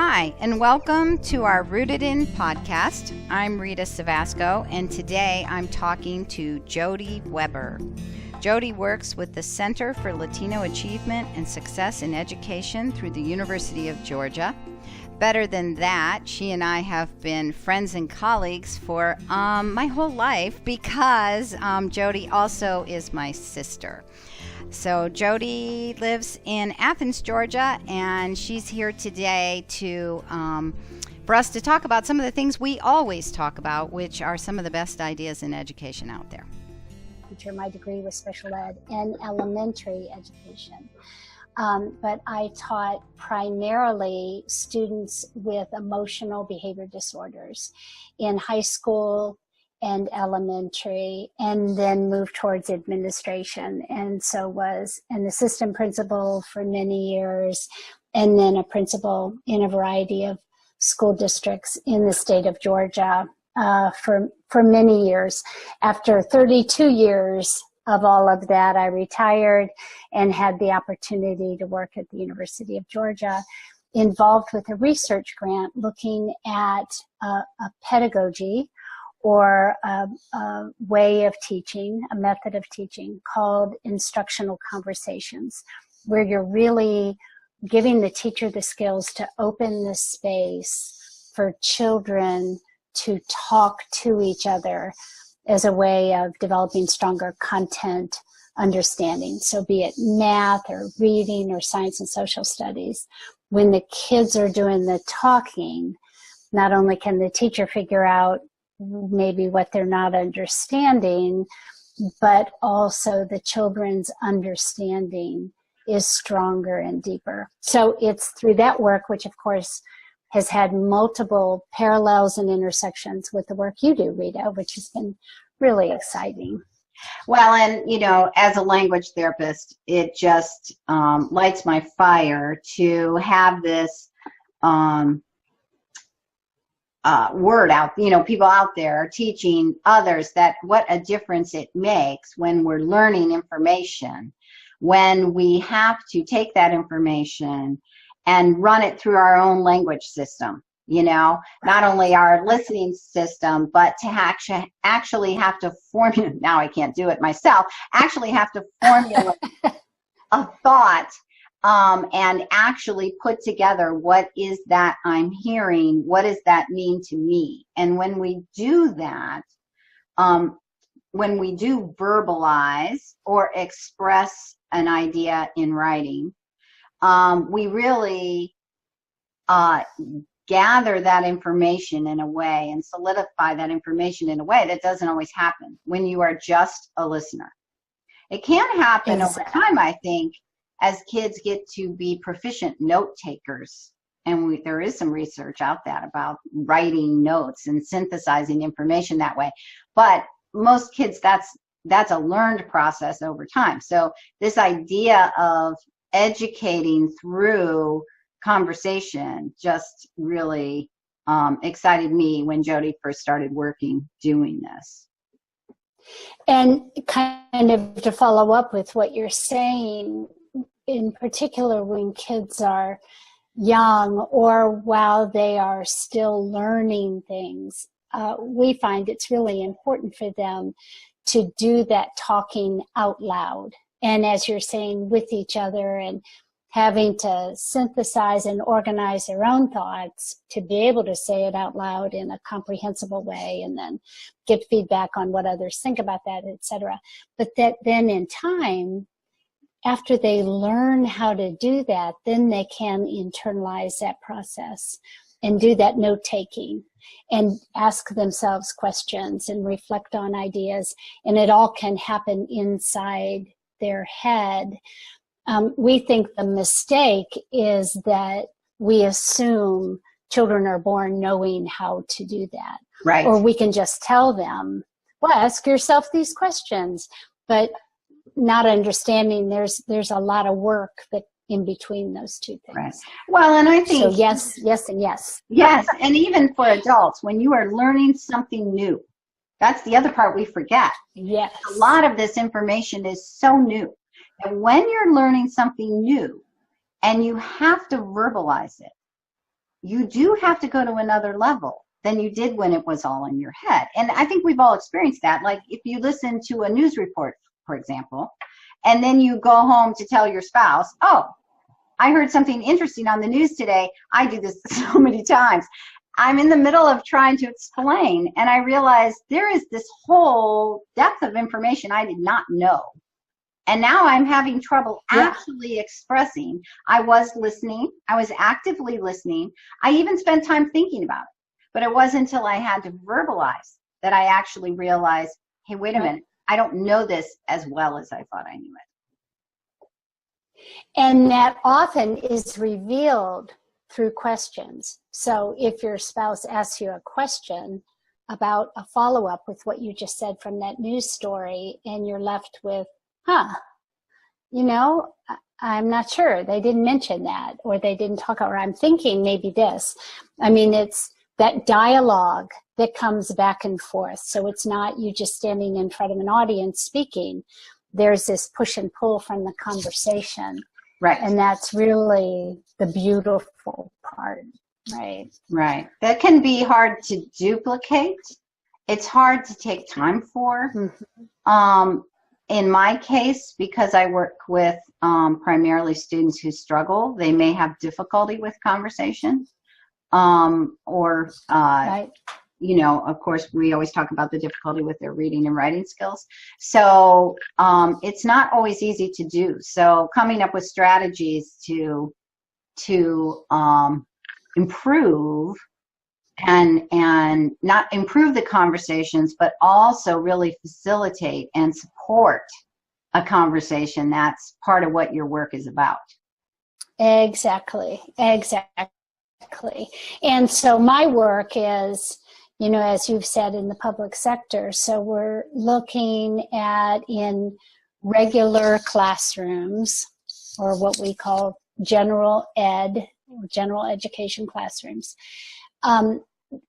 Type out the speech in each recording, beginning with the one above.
Hi, and welcome to our Rooted In podcast. I'm Rita Savasco, and today I'm talking to Jody Weber. Jody works with the Center for Latino Achievement and Success in Education through the University of Georgia. Better than that, she and I have been friends and colleagues for my whole life because Jody also is my sister. So Jody lives in Athens, Georgia, and she's here today for us to talk about some of the things we always talk about, which are some of the best ideas in education out there. My degree was special ed in elementary education, but I taught primarily students with emotional behavior disorders in high school and elementary, and then moved towards administration, and so was an assistant principal for many years, and then a principal in a variety of school districts in the state of Georgia for many years. After 32 years of all of that, I retired and had the opportunity to work at the University of Georgia, involved with a research grant looking at a pedagogy or a way of teaching, a method of teaching called instructional conversations, where you're really giving the teacher the skills to open the space for children to talk to each other as a way of developing stronger content understanding. So be it math or reading or science and social studies, when the kids are doing the talking, not only can the teacher figure out maybe what they're not understanding, but also the children's understanding is stronger and deeper. So it's through that work, which of course has had multiple parallels and intersections with the work you do, Rita, which has been really exciting. Well, and as a language therapist, it just lights my fire to have this word out, people out there are teaching others that what a difference it makes when we're learning information, when we have to take that information and run it through our own language system, not only our listening system, but to actually have to formulate, now I can't do it myself, actually have to formulate a thought and actually put together what is that I'm hearing, what does that mean to me? And when we do that, when we do verbalize or express an idea in writing, we really gather that information in a way and solidify that information in a way that doesn't always happen when you are just a listener. It can happen over time, I think, as kids get to be proficient note takers. And there is some research out that about writing notes and synthesizing information that way. But most kids, that's a learned process over time. So this idea of educating through conversation just really excited me when Jody first started doing this. And kind of to follow up with what you're saying, in particular when kids are young or while they are still learning things, we find it's really important for them to do that talking out loud. And as you're saying, with each other and having to synthesize and organize their own thoughts to be able to say it out loud in a comprehensible way and then get feedback on what others think about that, etc. But that then in time, after they learn how to do that, then they can internalize that process and do that note-taking and ask themselves questions and reflect on ideas. And it all can happen inside their head. We think the mistake is that we assume children are born knowing how to do that. Right. Or we can just tell them, well, ask yourself these questions. But not understanding there's a lot of work that in between those two things. Right. Well, and I think so yes, and yes. Yes, and even for adults, when you are learning something new, that's the other part we forget. Yes. A lot of this information is so new. And when you're learning something new and you have to verbalize it, you do have to go to another level than you did when it was all in your head. And I think we've all experienced that. Like if you listen to a news report, for example, and then you go home to tell your spouse, oh, I heard something interesting on the news today. I do this so many times. I'm in the middle of trying to explain, and I realize there is this whole depth of information I did not know. And now I'm having trouble actually expressing. I was listening. I was actively listening. I even spent time thinking about it. But it wasn't until I had to verbalize that I actually realized, hey, wait a minute. I don't know this as well as I thought I knew it. And that often is revealed through questions. So if your spouse asks you a question about a follow-up with what you just said from that news story, and you're left with, you know, I'm not sure. They didn't mention that, or they didn't talk, or I'm thinking maybe this. I mean, it's that dialogue that comes back and forth. So it's not you just standing in front of an audience speaking. There's this push and pull from the conversation. Right. And that's really the beautiful part, right? Right. That can be hard to duplicate. It's hard to take time for. Mm-hmm. In my case, because I work with primarily students who struggle, they may have difficulty with conversation. Right. You know, of course, we always talk about the difficulty with their reading and writing skills. So it's not always easy to do. So coming up with strategies to improve and not improve the conversations, but also really facilitate and support a conversation. That's part of what your work is about. Exactly. And so my work is, you know, as you've said, in the public sector. So we're looking at in regular classrooms, or what we call general ed, general education classrooms,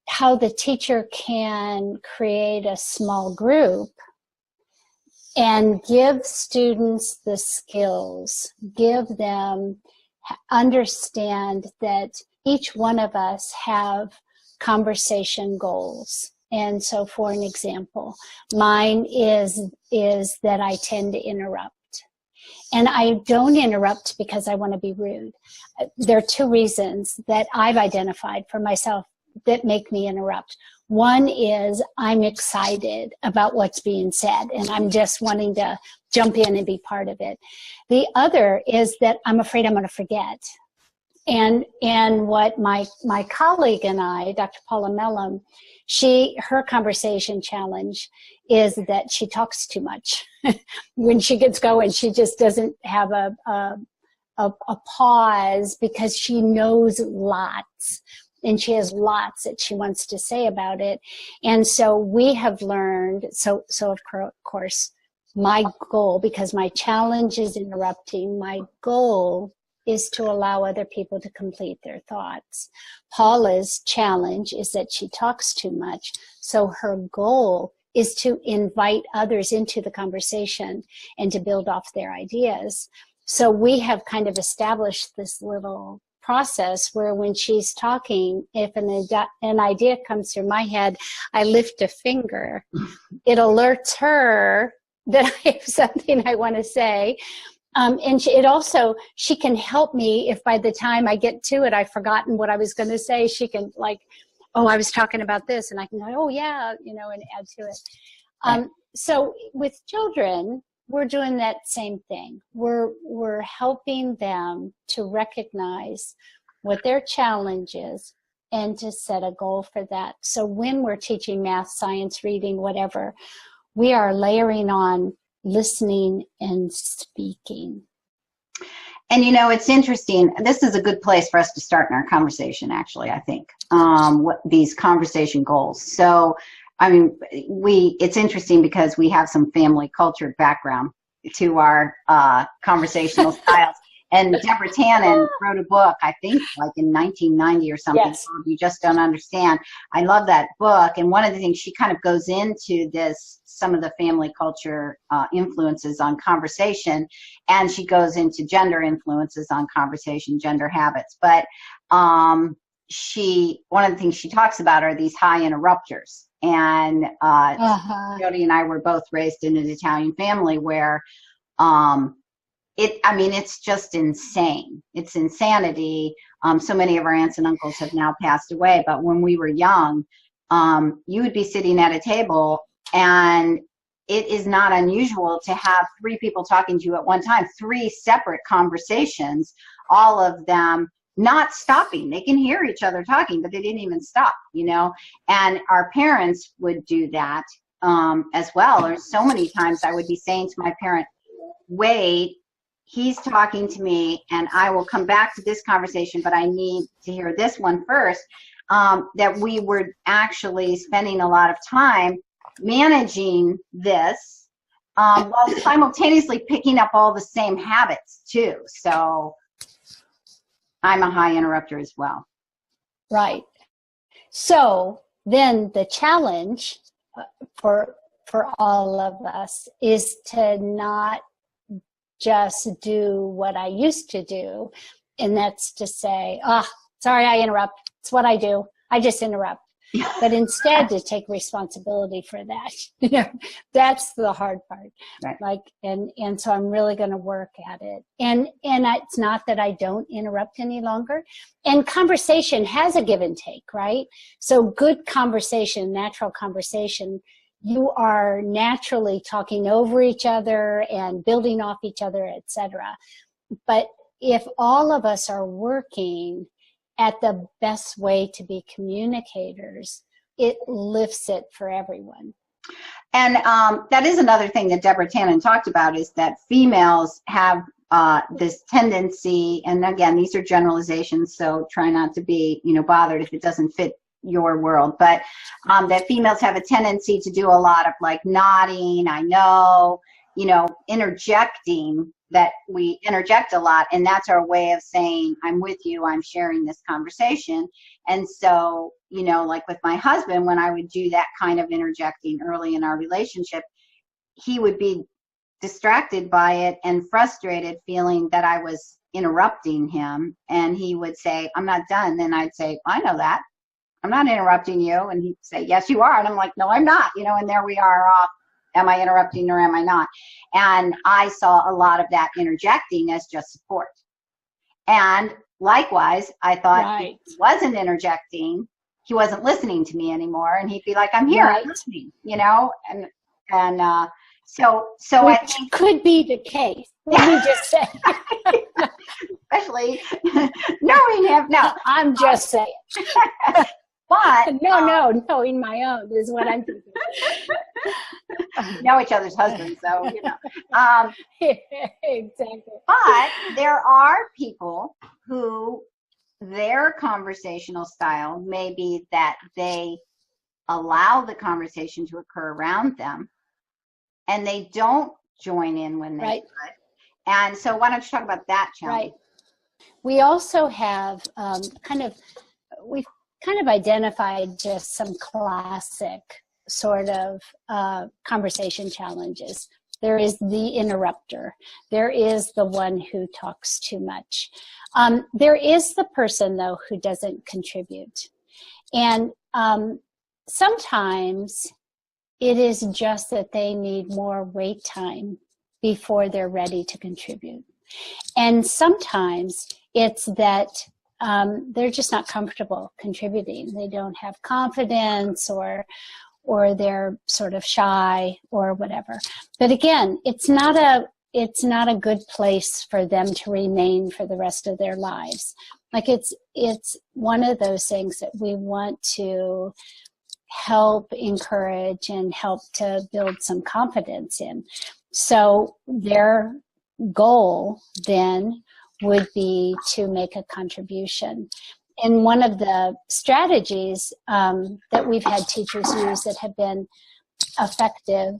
how the teacher can create a small group and give students the skills, give them, understand that each one of us have conversation goals. And so for an example, mine is that I tend to interrupt. And I don't interrupt because I want to be rude. There are two reasons that I've identified for myself that make me interrupt. One is I'm excited about what's being said, and I'm just wanting to jump in and be part of it. The other is that I'm afraid I'm going to forget. And what my colleague and I, Dr. Paula Melham, her conversation challenge is that she talks too much. When she gets going, she just doesn't have a pause, because she knows lots. And she has lots that she wants to say about it. And so we have learned, so of course, my goal, because my challenge is interrupting, my goal is to allow other people to complete their thoughts. Paula's challenge is that she talks too much. So her goal is to invite others into the conversation and to build off their ideas. So we have kind of established this little process where when she's talking, if an idea comes through my head, I lift a finger. It alerts her that I have something I want to say. And she can help me if by the time I get to it, I've forgotten what I was going to say. She can, like, oh, I was talking about this, and I can go, oh yeah, you know, and add to it. So with children, we're doing that same thing. We're helping them to recognize what their challenge is and to set a goal for that. So when we're teaching math, science, reading, whatever, we are layering on listening and speaking. And you know, it's interesting. This is a good place for us to start in our conversation, actually, I think, what these conversation goals. So, I mean, it's interesting because we have some family culture background to our conversational styles. And Deborah Tannen wrote a book, I think, like in 1990 or something, yes. called You Just Don't Understand. I love that book. And one of the things, she kind of goes into this, some of the family culture influences on conversation, and she goes into gender influences on conversation, gender habits. But one of the things she talks about are these high interrupters. And Jody and I were both raised in an Italian family where it's just insane. It's insanity. So many of our aunts and uncles have now passed away, but when we were young, you would be sitting at a table, and it is not unusual to have 3 people talking to you at one time, 3 separate conversations, all of them not stopping. They can hear each other talking, but they didn't even stop, and our parents would do that as well. Or so many times I would be saying to my parent, wait, he's talking to me and I will come back to this conversation, but I need to hear this one first. That we were actually spending a lot of time managing this while simultaneously picking up all the same habits too. So I'm a high interrupter as well. Right. So then the challenge for all of us is to not just do what I used to do, and that's to say, sorry, I interrupt. It's what I do. I just interrupt. But instead to take responsibility for that. That's the hard part. Right. And so I'm really going to work at it. And it's not that I don't interrupt any longer. And conversation has a give and take, right? So good conversation, natural conversation, you are naturally talking over each other and building off each other, etc. But if all of us are working at the best way to be communicators, it lifts it for everyone. And that is another thing that Deborah Tannen talked about, is that females have this tendency, and again, these are generalizations, so try not to be bothered if it doesn't fit your world, but that females have a tendency to do a lot of like nodding, I know, interjecting, that we interject a lot, and that's our way of saying, I'm with you, I'm sharing this conversation. And so, like with my husband, when I would do that kind of interjecting early in our relationship, he would be distracted by it and frustrated, feeling that I was interrupting him. And he would say, I'm not done. Then I'd say, I know that. I'm not interrupting you. And he'd say, yes, you are. And I'm like, no, I'm not. And there we are off. Am I interrupting or am I not? And I saw a lot of that interjecting as just support. And likewise, I thought He wasn't interjecting. He wasn't listening to me anymore. And he'd be like, I'm here, I'm listening, so which I think could be the case. Let me just say. Especially knowing him. No, I'm just saying. But no, knowing my own is what I'm thinking. Know each other's husbands, so Exactly. But there are people who their conversational style may be that they allow the conversation to occur around them, and they don't join in when they should. And so, why don't you talk about that challenge? Right. We also have we've kind of identified just some classic sort of conversation challenges. There is the interrupter. There is the one who talks too much. There is the person, though, who doesn't contribute. And sometimes it is just that they need more wait time before they're ready to contribute. And sometimes it's that they're just not comfortable contributing. They don't have confidence, or they're sort of shy or whatever. But again, it's not a good place for them to remain for the rest of their lives. Like it's one of those things that we want to help encourage and help to build some confidence in. So their goal then would be to make a contribution. And one of the strategies that we've had teachers use that have been effective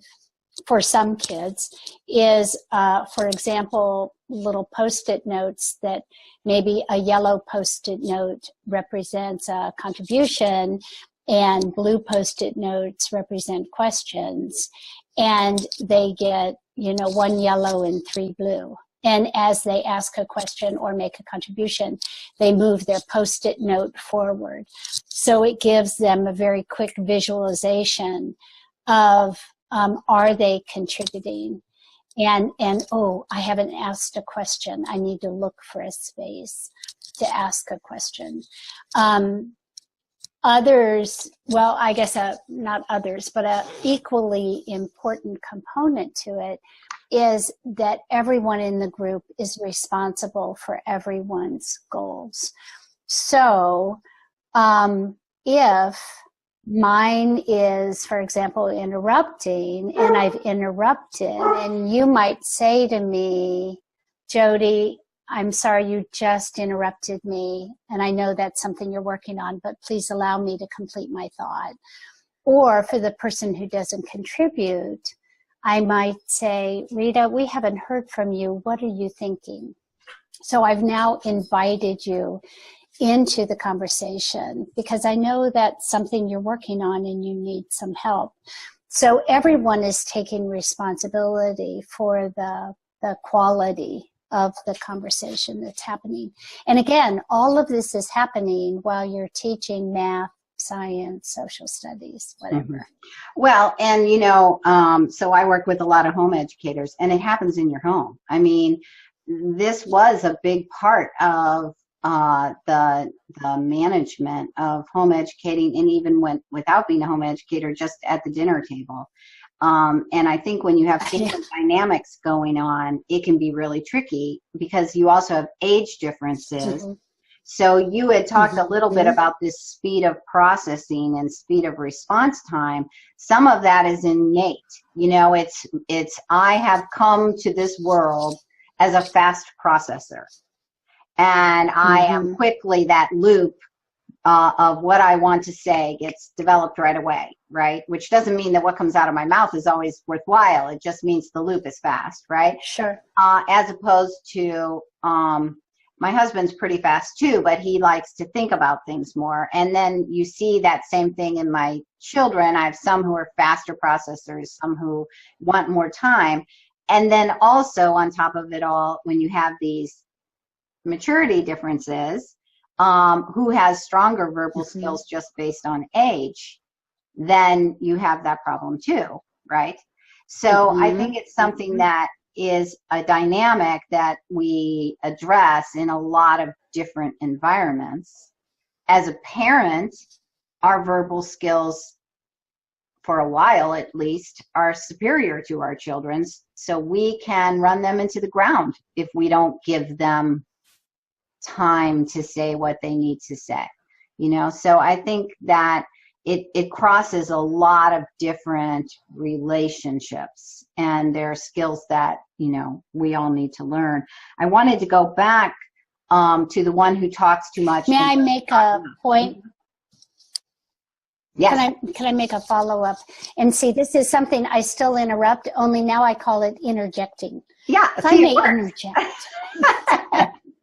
for some kids is, for example, little Post-it notes that maybe a yellow Post-it note represents a contribution and blue Post-it notes represent questions. And they get, 1 yellow and 3 blue. And as they ask a question or make a contribution, they move their Post-it note forward. So it gives them a very quick visualization of, are they contributing? And oh, I haven't asked a question. I need to look for a space to ask a question. Others, well, I guess not others, but an equally important component to it is that everyone in the group is responsible for everyone's goals. So if mine is, for example, interrupting, and I've interrupted, and you might say to me, Jody, I'm sorry you just interrupted me, and I know that's something you're working on, but please allow me to complete my thought. Or for the person who doesn't contribute, I might say, Rita, we haven't heard from you. What are you thinking? So I've now invited you into the conversation because I know that's something you're working on and you need some help. So everyone is taking responsibility for the quality of the conversation that's happening. And again, all of this is happening while you're teaching math, science, social studies, whatever. Mm-hmm. Well, and you know, so I work with a lot of home educators, and it happens in your home. I mean, this was a big part of the management of home educating, and even without being a home educator, just at the dinner table. And I think when you have family dynamics going on, it can be really tricky because you also have age differences. Mm-hmm. So you had talked a little bit about this speed of processing and speed of response time. Some of that is innate. You know, it's I have come to this world as a fast processor. And I am quickly, that loop of what I want to say gets developed right away, right? Which doesn't mean that what comes out of my mouth is always worthwhile. It just means the loop is fast, right? Sure. As opposed to my husband's pretty fast too, but he likes to think about things more. And then you see that same thing in my children. I have some who are faster processors, some who want more time. And then also on top of it all, when you have these maturity differences, who has stronger verbal skills just based on age, then you have that problem too, right? So I think it's something that is a dynamic that we address in a lot of different environments. As a parent, our verbal skills, for a while at least, are superior to our children's, so we can run them into the ground if we don't give them time to say what they need to say, you know. So I think that it crosses a lot of different relationships, and there are skills that, you know, we all need to learn. I wanted to go back to the one who talks too much. May I make a point? Yes. Can I make a follow-up? And see, this is something I still interrupt, only now I call it interjecting. Yeah. If I may interject.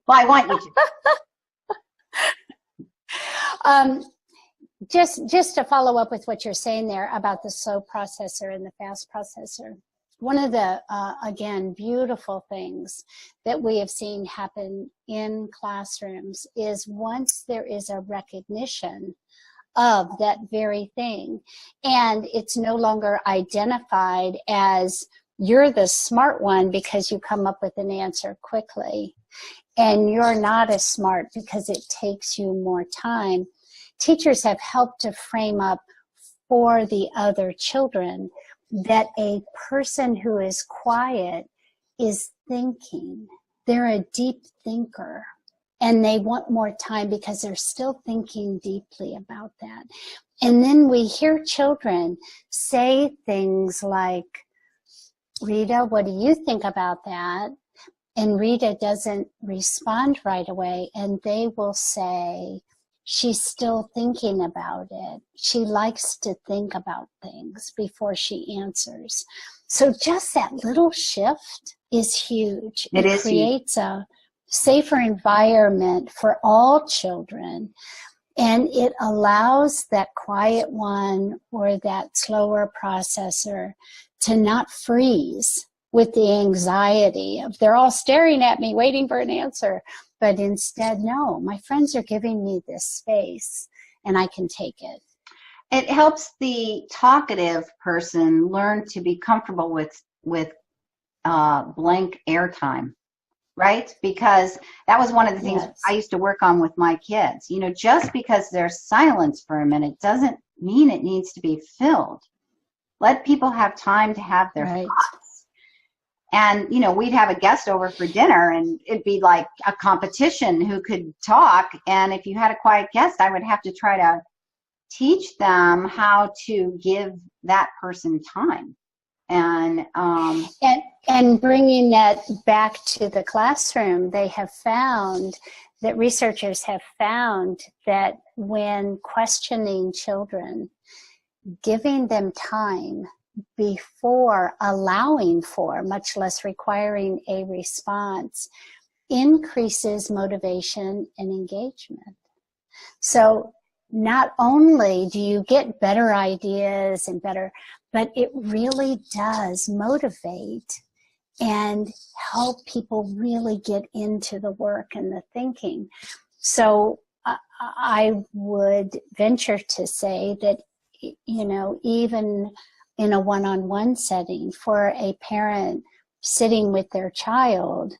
Well, I want you to. Just to follow up with what you're saying there about the slow processor and the fast processor. One of the, again, beautiful things that we have seen happen in classrooms is once there is a recognition of that very thing, and it's no longer identified as you're the smart one because you come up with an answer quickly, and you're not as smart because it takes you more time. Teachers have helped to frame up for the other children that a person who is quiet is thinking. They're a deep thinker, and they want more time because they're still thinking deeply about that. And then we hear children say things like, Rita, what do you think about that? And Rita doesn't respond right away, and they will say, she's still thinking about it. She likes to think about things before she answers. So just that little shift is huge. It creates a safer environment for all children, and it allows that quiet one or that slower processor to not freeze with the anxiety of they're all staring at me waiting for an answer. But instead, no, my friends are giving me this space and I can take it. It helps the talkative person learn to be comfortable with blank airtime, right? Because that was one of the things I used to work on with my kids. You know, just because there's silence for a minute doesn't mean it needs to be filled. Let people have time to have their thoughts. And, you know, we'd have a guest over for dinner and it'd be like a competition who could talk. And if you had a quiet guest, I would have to try to teach them how to give that person time. And bringing that back to the classroom, they have found that researchers have found that when questioning children, giving them time before allowing for, much less requiring a response, increases motivation and engagement. So not only do you get better ideas and better, but it really does motivate and help people really get into the work and the thinking. So I would venture to say that, you know, even in a one-on-one setting for a parent sitting with their child,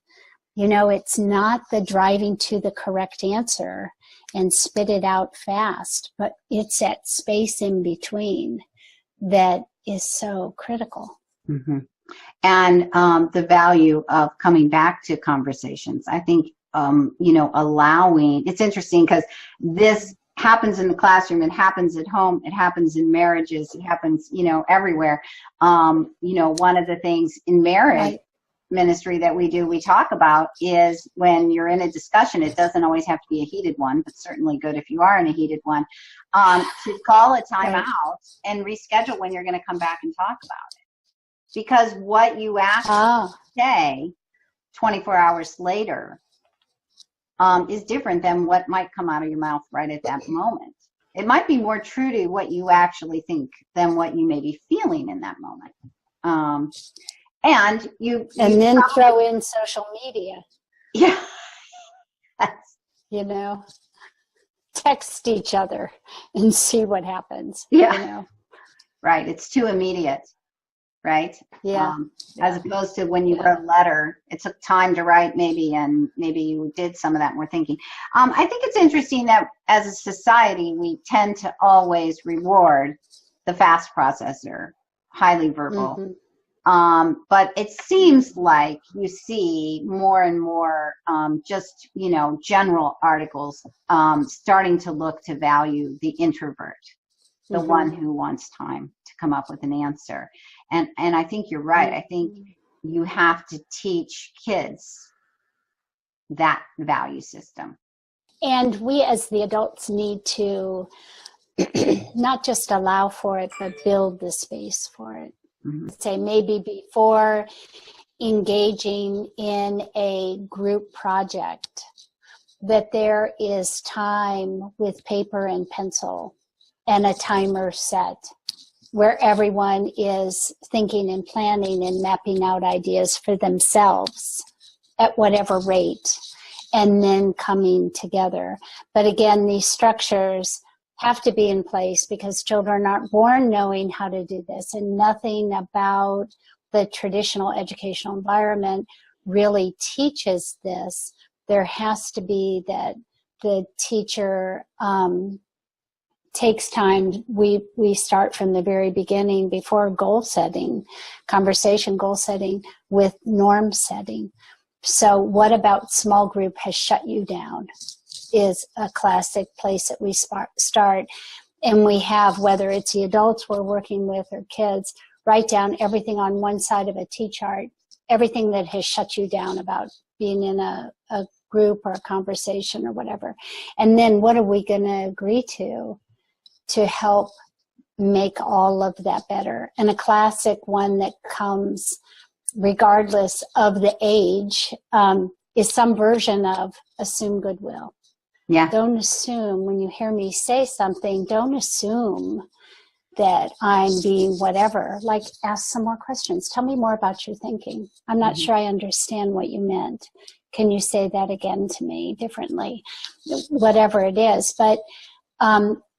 you know, it's not the driving to the correct answer and spit it out fast, but it's that space in between that is so critical. Mm-hmm. And the value of coming back to conversations. I think, you know, allowing, it's interesting because this happens in the classroom, it happens at home, it happens in marriages, it happens, you know, everywhere. You know, one of the things in marriage ministry that we do, we talk about is when you're in a discussion, it doesn't always have to be a heated one, but certainly good if you are in a heated one, to call a time out and reschedule when you're going to come back and talk about it. Because what you actually say 24 hours later is different than what might come out of your mouth right at that moment. It might be more true to what you actually think than what you may be feeling in that moment. And then throw in social media. Yeah. You know, text each other and see what happens. Yeah. You know? Right. It's too immediate. Right? Yeah. As opposed to when you wrote a letter, it took time to write maybe, and maybe you did some of that more thinking. I think it's interesting that as a society, we tend to always reward the fast processor, highly verbal. Mm-hmm. But it seems like you see more and more just, you know, general articles starting to look to value the introvert, the one who wants time to come up with an answer. And I think you're right. I think you have to teach kids that value system. And we as the adults need to not just allow for it, but build the space for it. Mm-hmm. Say maybe before engaging in a group project, that there is time with paper and pencil and a timer set where everyone is thinking and planning and mapping out ideas for themselves at whatever rate, and then coming together. But again, these structures have to be in place because children aren't born knowing how to do this, and nothing about the traditional educational environment really teaches this. There has to be that the teacher takes time. We start from the very beginning before goal setting, conversation goal setting with norm setting. So what about small group has shut you down is a classic place that we start. And we have, whether it's the adults we're working with or kids, write down everything on one side of a T-chart, everything that has shut you down about being in a group or a conversation or whatever. And then what are we going to agree to help make all of that better? And a classic one that comes regardless of the age is some version of assume goodwill. Yeah. Don't assume when you hear me say something, don't assume that I'm being whatever, like ask some more questions. Tell me more about your thinking. I'm not sure I understand what you meant. Can you say that again to me differently? Whatever it is. But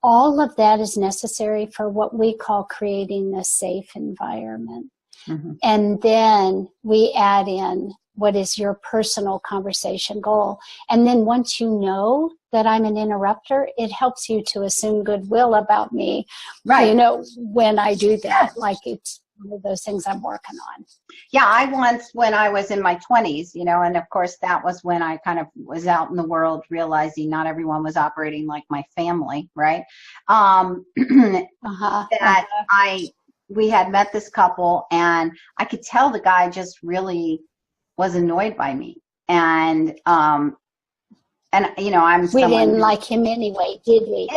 all of that is necessary for what we call creating a safe environment. And then we add in what is your personal conversation goal. And then once you know that I'm an interrupter, it helps you to assume goodwill about me, Right. You know, when I do that, like it's one of those things I'm working on. Yeah, I once, when I was in my 20s, you know, and of course that was when I kind of was out in the world realizing not everyone was operating like my family, right? We had met this couple, and I could tell the guy just really was annoyed by me. And you know, we didn't like him anyway, did we?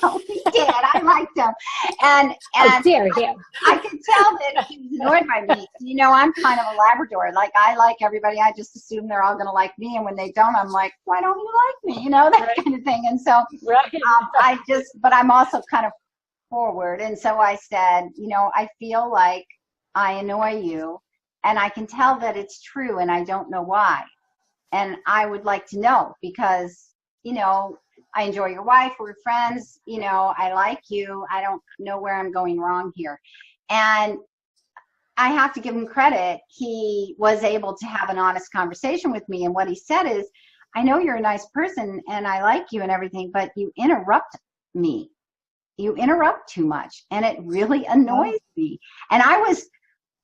No, we did. I liked him. And I dare him. I could tell that he was annoyed by me. You know, I'm kind of a Labrador. Like, I like everybody. I just assume they're all going to like me. And when they don't, I'm like, why don't you like me? You know, that kind of thing. And so but I'm also kind of forward. And so I said, you know, I feel like I annoy you, and I can tell that it's true, and I don't know why. And I would like to know, because, you know, I enjoy your wife, we're friends, you know, I like you, I don't know where I'm going wrong here. And I have to give him credit. He was able to have an honest conversation with me. And what he said is, I know you're a nice person and I like you and everything, but you interrupt me. You interrupt too much, and it really annoys me. And I was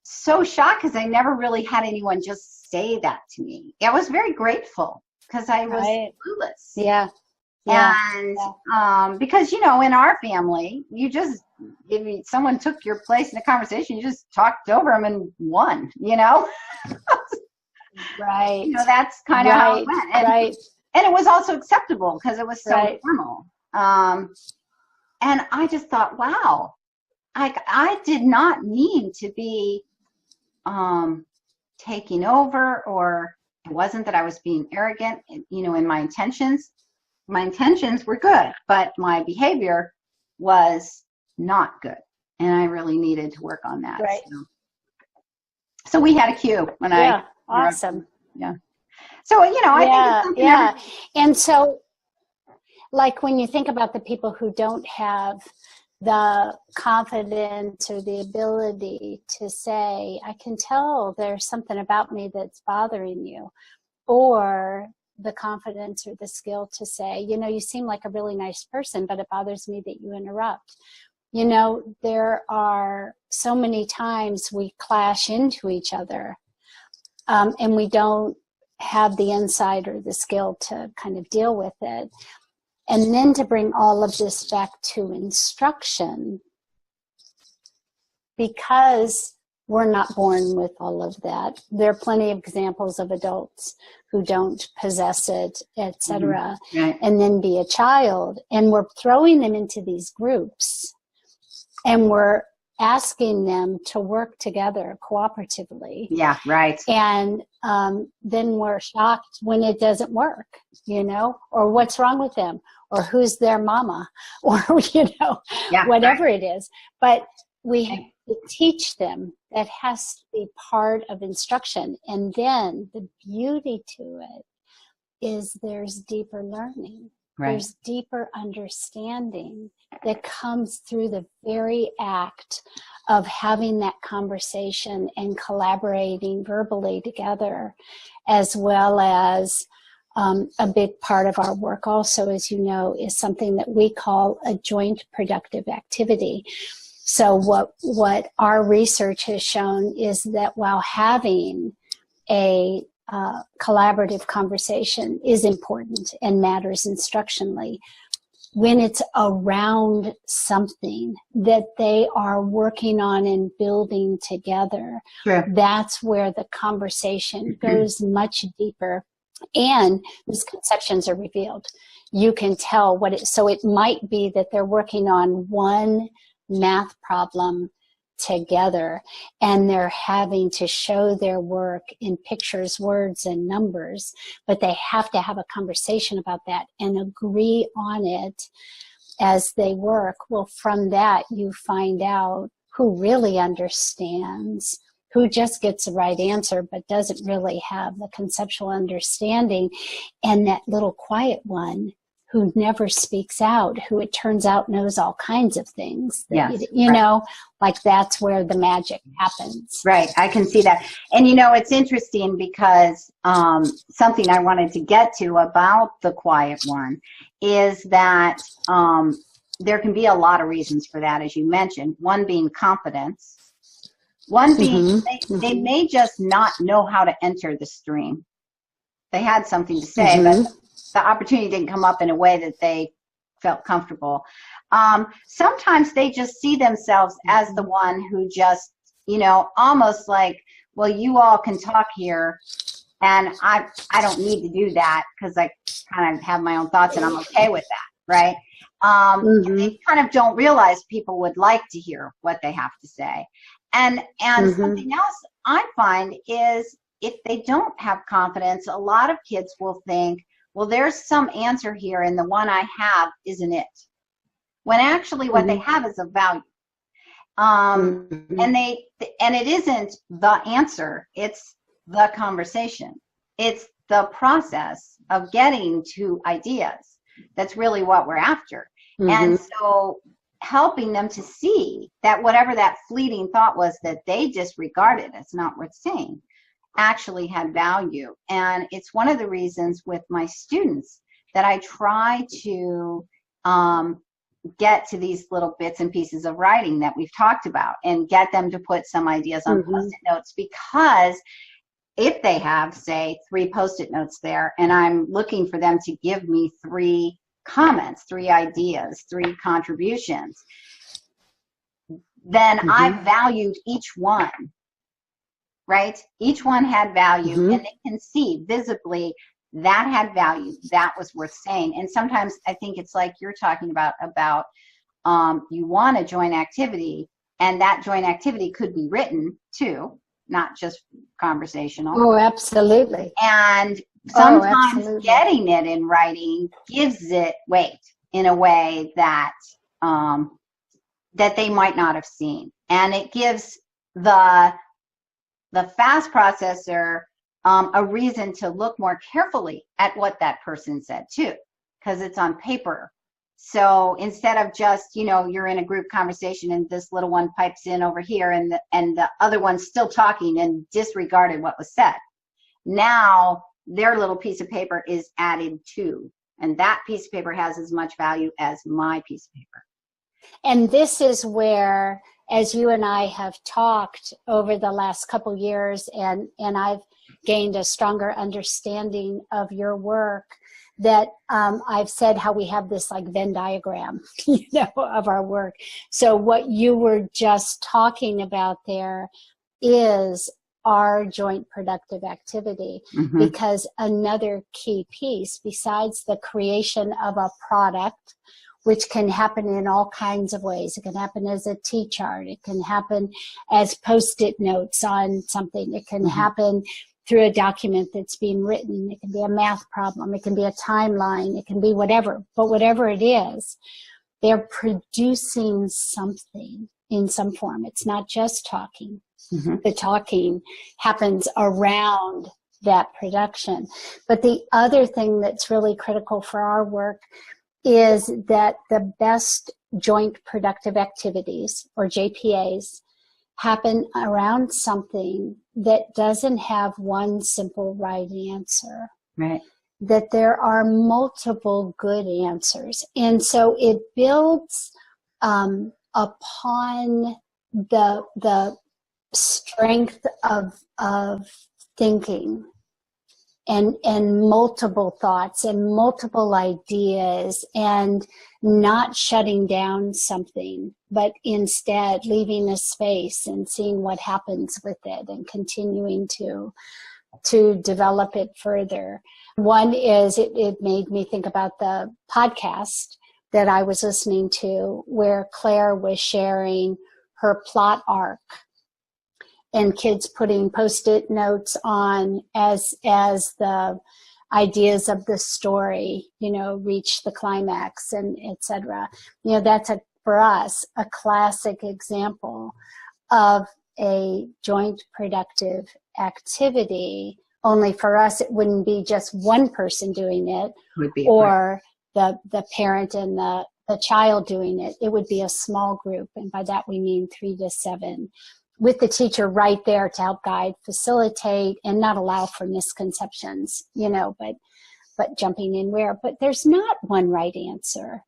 so shocked, because I never really had anyone just say that to me. I was very grateful, because I was clueless. Yeah. And because, you know, in our family, you just, if someone took your place in a conversation, you just talked over them and won, you know? Right. You know, that's kind of how it went. And it was also acceptable, because it was so normal. And I just thought, wow, I did not mean to be taking over, or it wasn't that I was being arrogant, you know, in my intentions. My intentions were good, but my behavior was not good. And I really needed to work on that. Right. So we had a cue when awesome. Yeah. So, you know, I think it's something And so, like, when you think about the people who don't have the confidence or the ability to say, I can tell there's something about me that's bothering you, or the confidence or the skill to say, you know, you seem like a really nice person, but it bothers me that you interrupt. You know, there are so many times we clash into each other, and we don't have the insight or the skill to kind of deal with it. And then to bring all of this back to instruction, because we're not born with all of that. There are plenty of examples of adults who don't possess it, etc., and then be a child. And we're throwing them into these groups, and we're asking them to work together cooperatively. Yeah, right. And then we're shocked when it doesn't work, you know, or what's wrong with them, or who's their mama, or, you know, whatever it is. But we teach them. That has to be part of instruction. And then the beauty to it is there's deeper learning. Right. There's deeper understanding that comes through the very act of having that conversation and collaborating verbally together, as well as a big part of our work also, as you know, is something that we call a joint productive activity. So what our research has shown is that while having a collaborative conversation is important and matters instructionally, when it's around something that they are working on and building together, that's where the conversation goes much deeper, and misconceptions are revealed. You can tell so it might be that they're working on one math problem together, and they're having to show their work in pictures, words, and numbers, but they have to have a conversation about that and agree on it as they work. Well, from that, you find out who really understands, who just gets the right answer but doesn't really have the conceptual understanding, and that little quiet one who never speaks out, who it turns out knows all kinds of things. Yes, you right. know, like that's where the magic happens. Right, I can see that. And you know, it's interesting because something I wanted to get to about the quiet one is that there can be a lot of reasons for that, as you mentioned. One being confidence. One being they may just not know how to enter the stream. They had something to say, but the opportunity didn't come up in a way that they felt comfortable. Sometimes they just see themselves as the one who just, you know, almost like, well, you all can talk here, and I don't need to do that because I kind of have my own thoughts and I'm okay with that, right? And they kind of don't realize people would like to hear what they have to say. And something else I find is if they don't have confidence, a lot of kids will think, well, there's some answer here and the one I have isn't it. When actually what they have is a value. And it isn't the answer, it's the conversation. It's the process of getting to ideas. That's really what we're after. And so helping them to see that whatever that fleeting thought was that they disregarded as not worth saying actually had value. And it's one of the reasons with my students that I try to get to these little bits and pieces of writing that we've talked about and get them to put some ideas on Post-it notes, because if they have, say, 3 Post-it notes there and I'm looking for them to give me 3 comments, 3 ideas, 3 contributions, then I've valued each one, right? Each one had value, and they can see visibly that had value, that was worth saying. And sometimes I think it's like you're talking about you want a joint activity, and that joint activity could be written too, not just conversational. Oh, absolutely. And sometimes getting it in writing gives it weight in a way that that they might not have seen, and it gives the fast processor a reason to look more carefully at what that person said too, because it's on paper. So instead of just, you know, you're in a group conversation and this little one pipes in over here and the other one's still talking and disregarded what was said. Now their little piece of paper is added to, and that piece of paper has as much value as my piece of paper. And this is where, as you and I have talked over the last couple years, and I've gained a stronger understanding of your work, that I've said how we have this like Venn diagram, you know, of our work. So what you were just talking about there is our joint productive activity, because another key piece, besides the creation of a product, which can happen in all kinds of ways. It can happen as a T-chart. It can happen as Post-it notes on something. It can happen through a document that's being written. It can be a math problem. It can be a timeline. It can be whatever. But whatever it is, they're producing something in some form. It's not just talking. The talking happens around that production. But the other thing that's really critical for our work is that the best joint productive activities, or JPAs, happen around something that doesn't have one simple right answer. Right. That there are multiple good answers. And so it builds upon the strength of thinking and multiple thoughts and multiple ideas, and not shutting down something, but instead leaving a space and seeing what happens with it and continuing to develop it further. One is it made me think about the podcast that I was listening to where Claire was sharing her plot arc, and kids putting Post-it notes on as the ideas of the story, reach the climax and etc. That's for us, a classic example of a joint productive activity. Only for us, it wouldn't be just one person doing it, Would be or the parent and the child doing it. It would be a small group, and by that we mean 3 to 7, with the teacher right there to help guide, facilitate, and not allow for misconceptions, but jumping in where. But there's not one right answer,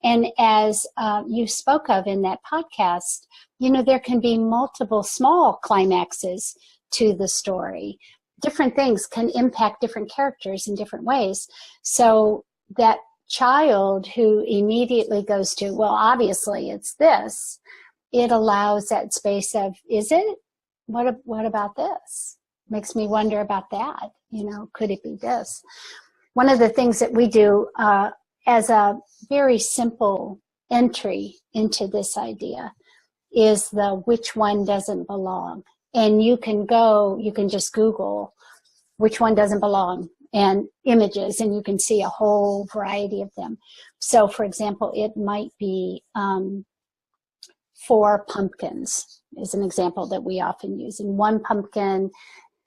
and as you spoke of in that podcast, there can be multiple small climaxes to the story. Different things can impact different characters in different ways. So that child who immediately goes to, well, obviously it's this, it allows that space of, is it? What about this? Makes me wonder about that. Could it be this? One of the things that we do as a very simple entry into this idea is the which one doesn't belong. And you can just Google which one doesn't belong and images, and you can see a whole variety of them. So, for example, it might be 4 pumpkins is an example that we often use. And one pumpkin,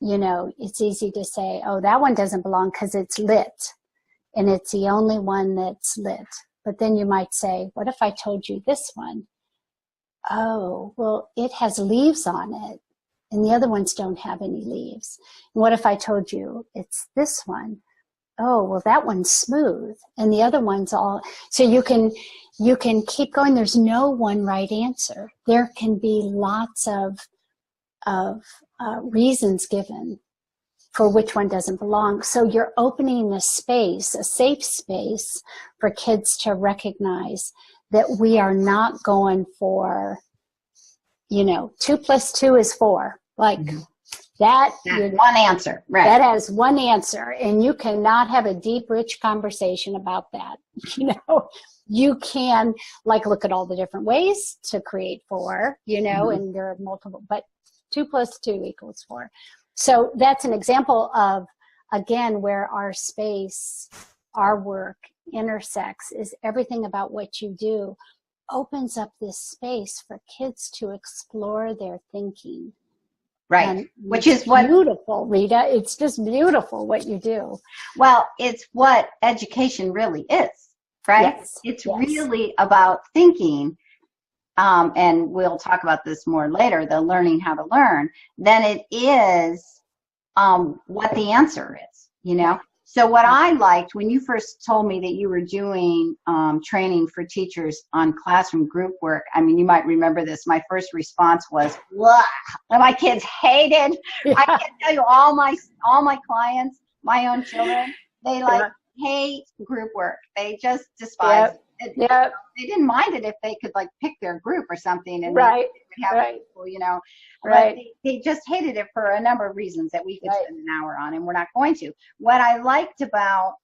it's easy to say, oh, that one doesn't belong because it's lit, and it's the only one that's lit. But then you might say, what if I told you this one? Oh, well, it has leaves on it, and the other ones don't have any leaves. And what if I told you it's this one? Oh, well, that one's smooth, and the other one's all. So you can keep going. There's no one right answer. There can be lots of reasons given for which one doesn't belong. So you're opening a space, a safe space for kids to recognize that we are not going for, 2 + 2 is 4. Like that. One answer, right? That has one answer, and you cannot have a deep, rich conversation about that. You can look at all the different ways to create 4, and there are multiple, but 2 + 2 = 4. So that's an example of, again, where our space, our work intersects, is everything about what you do opens up this space for kids to explore their thinking. Right. And which is what beautiful, Rita. It's just beautiful what you do. Well, it's what education really is, right? Yes. It's really about thinking. And we'll talk about this more later, the learning how to learn, than it is what the answer is, So what I liked when you first told me that you were doing training for teachers on classroom group work, I mean, you might remember this. My first response was, "Blah." My kids hated. Yeah. I can't tell you, all my clients, my own children, they hate group work. They just despise it. Yep. They didn't mind it if they could pick their group or something, and right. they would have people, Right. But they just hated it for a number of reasons that we could spend an hour on, and we're not going to. What I liked about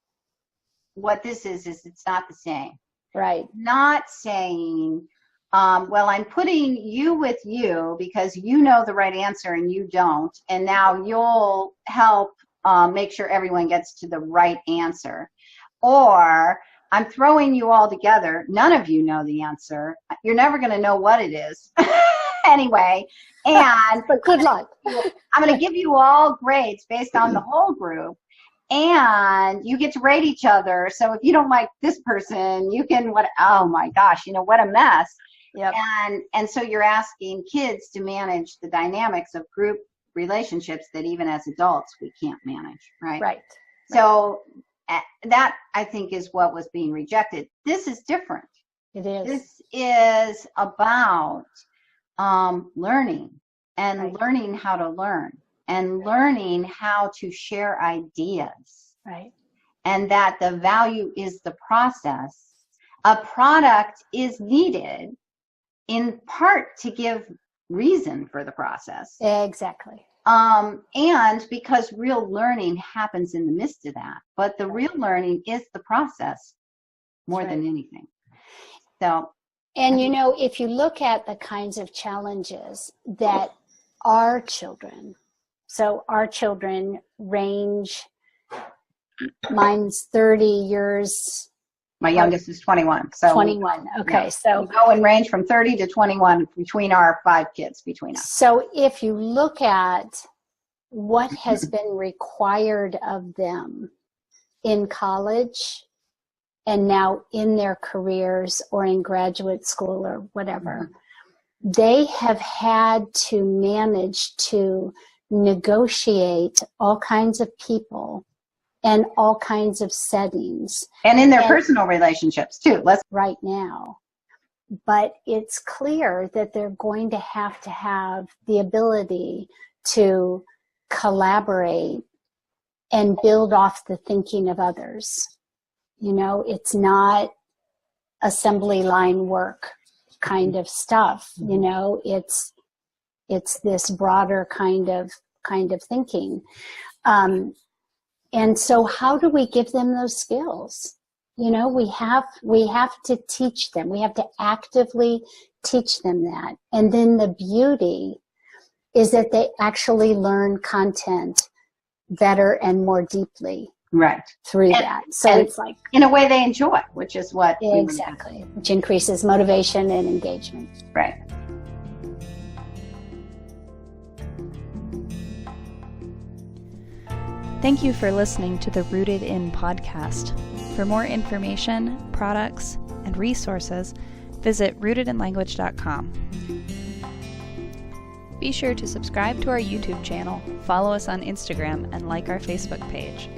what this is it's not the same. Right. Not saying, well, I'm putting you with you because you know the right answer and you don't, and now you'll help make sure everyone gets to the right answer. Or I'm throwing you all together. None of you know the answer. You're never going to know what it is. Anyway, and but good luck. I'm going to give you all grades based on the whole group, and you get to rate each other. So if you don't like this person, you can oh my gosh, what a mess. Yep. And so you're asking kids to manage the dynamics of group relationships that even as adults we can't manage, right? Right. So that, I think, is what was being rejected. This is different. It is. This is about learning and learning how to learn and learning how to share ideas. Right. And that the value is the process. A product is needed in part to give reason for the process. Exactly. And because real learning happens in the midst of that. But the real learning is the process more than anything. So. And if you look at the kinds of challenges that our children range Mine's 30 years. My youngest is 21. So 21. Okay. Yeah. So we go in range from 30 to 21 between our 5 kids between us. So if you look at what has been required of them in college and now in their careers or in graduate school or whatever, they have had to manage to negotiate all kinds of people and all kinds of settings. And in their personal relationships too. Right now. But it's clear that they're going to have the ability to collaborate and build off the thinking of others. You know, it's not assembly line work kind of stuff. You know, it's this broader kind of thinking. And so how do we give them those skills? You know, we have to teach them. We have to actively teach them that. And then the beauty is that they actually learn content better and more deeply. Right. Through that. So it's like, in a way they enjoy, which is what. Exactly. Which increases motivation and engagement. Right. Thank you for listening to the Rooted In podcast. For more information, products, and resources, visit rootedinlanguage.com. Be sure to subscribe to our YouTube channel, follow us on Instagram, and like our Facebook page.